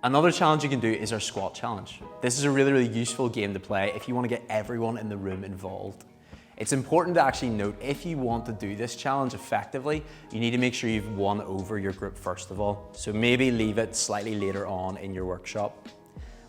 Another challenge you can do is our squat challenge. This is a really, really useful game to play if you want to get everyone in the room involved. It's important to actually note, if you want to do this challenge effectively, you need to make sure you've won over your group first of all. So maybe leave it slightly later on in your workshop.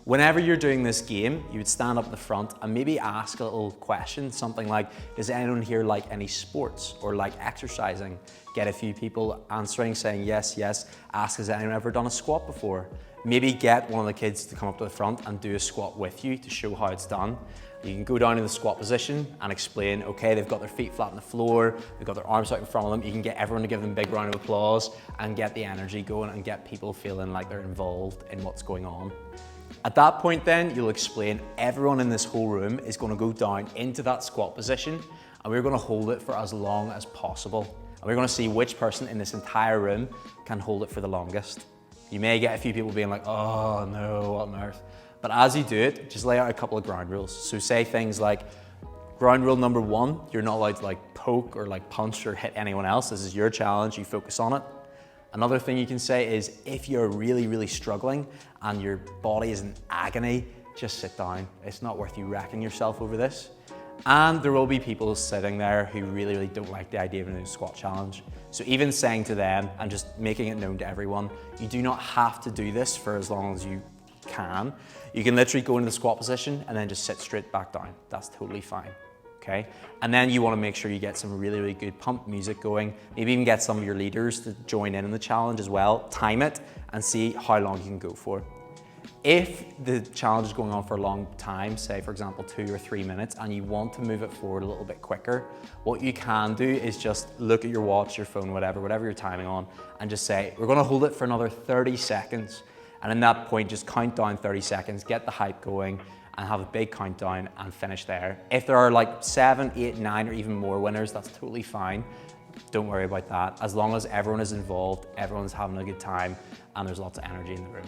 Whenever you're doing this game, you would stand up at the front and maybe ask a little question, something like, does anyone here like any sports or like exercising? Get a few people answering, saying yes, yes. Ask, has anyone ever done a squat before? Maybe get one of the kids to come up to the front and do a squat with you to show how it's done. You can go down in the squat position and explain, okay, they've got their feet flat on the floor, they've got their arms out in front of them. You can get everyone to give them a big round of applause and get the energy going and get people feeling like they're involved in what's going on. At that point then, you'll explain everyone in this whole room is going to go down into that squat position and we're going to hold it for as long as possible. And we're going to see which person in this entire room can hold it for the longest. You may get a few people being like, oh no, what on earth? But as you do it, just lay out a couple of ground rules. So say things like, ground rule number 1, you're not allowed to like poke or like punch or hit anyone else. This is your challenge, you focus on it. Another thing you can say is, if you're really, really struggling and your body is in agony, just sit down. It's not worth you wrecking yourself over this. And there will be people sitting there who really, really don't like the idea of a squat challenge. So even saying to them and just making it known to everyone, you do not have to do this for as long as you can. You can literally go into the squat position and then just sit straight back down. That's totally fine. Okay? And then you want to make sure you get some really, really good pump music going. Maybe even get some of your leaders to join in the challenge as well. Time it and see how long you can go for. If the challenge is going on for a long time, say for example 2 or 3 minutes, and you want to move it forward a little bit quicker, what you can do is just look at your watch, your phone, whatever you're timing on, and just say, we're going to hold it for another 30 seconds. And in that point, just count down 30 seconds, get the hype going, and have a big countdown and finish there. If there are like 7, 8, 9 or even more winners, that's totally fine. Don't worry about that. As long as everyone is involved, everyone's having a good time, and there's lots of energy in the room.